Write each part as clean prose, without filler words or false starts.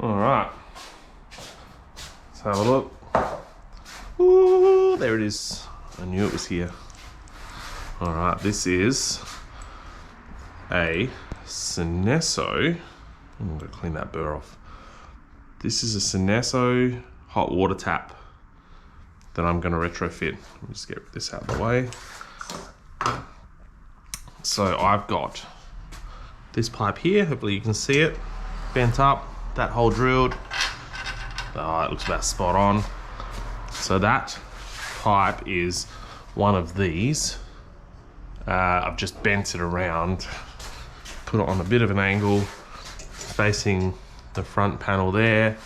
All right, let's have a look. Ooh, there it is. I knew it was here. All right, this is a Espresso. I'm gonna clean that burr off. This is a Espresso hot water tap that I'm gonna retrofit. Let me just get this out of the way. So I've got this pipe here, hopefully you can see it, bent up, that hole drilled. Oh, it looks about spot on. So that pipe is one of these. I've just bent it around, put it on a bit of an angle, facing the front panel there.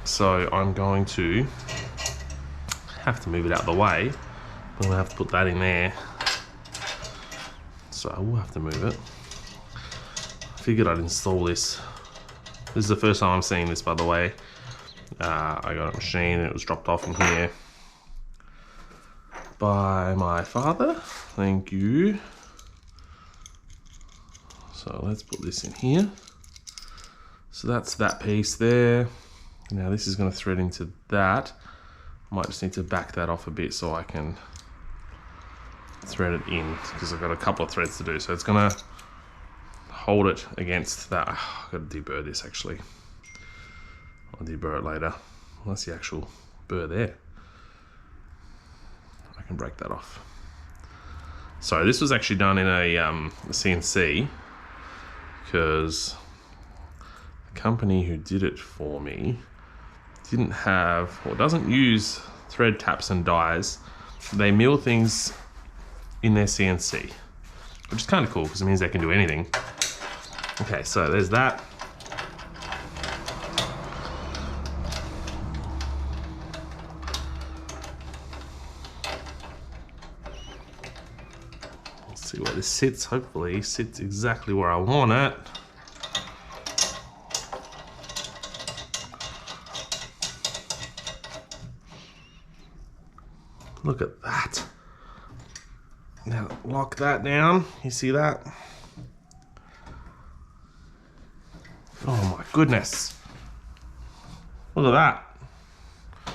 So I'm going to have to move it out of the way. I'm gonna have to put that in there. So I will have to move it. I figured I'd install this. This is the first time I'm seeing this, by the way. I got a machine and it was dropped off in here by my father. Thank you. So let's put this in here. So that's that piece there. Now this is going to thread into that. Might just need to back that off a bit so I can thread it in, because I've got a couple of threads to do. So it's going to hold it against that. I've got to deburr this actually. I'll deburr it later. Well, that's the actual burr there. I can break that off. So this was actually done in a CNC, because the company who did it for me didn't have, or doesn't use thread taps and dies. They mill things in their CNC, which is kind of cool because it means they can do anything. Okay, so there's that. Let's see where this sits. Hopefully it sits exactly where I want it. Look at that. Now lock that down. You see that? Oh my goodness. Look at that.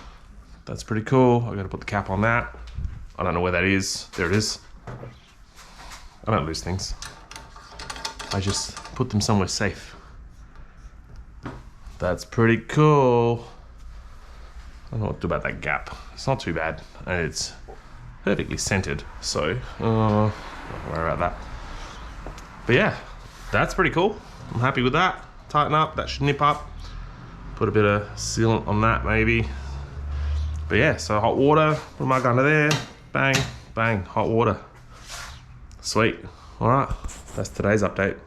That's pretty cool. I gotta put the cap on that. I don't know where that is. There it is. I don't lose things. I just put them somewhere safe. That's pretty cool. I don't know what to do about that gap. It's not too bad, and it's perfectly centered, so don't worry about that. But yeah, that's pretty cool. I'm happy with that. Tighten up, that should nip up. Put a bit of sealant on that maybe. But yeah, so hot water, put my gun under there, bang, bang, hot water. Sweet. All right, that's today's update.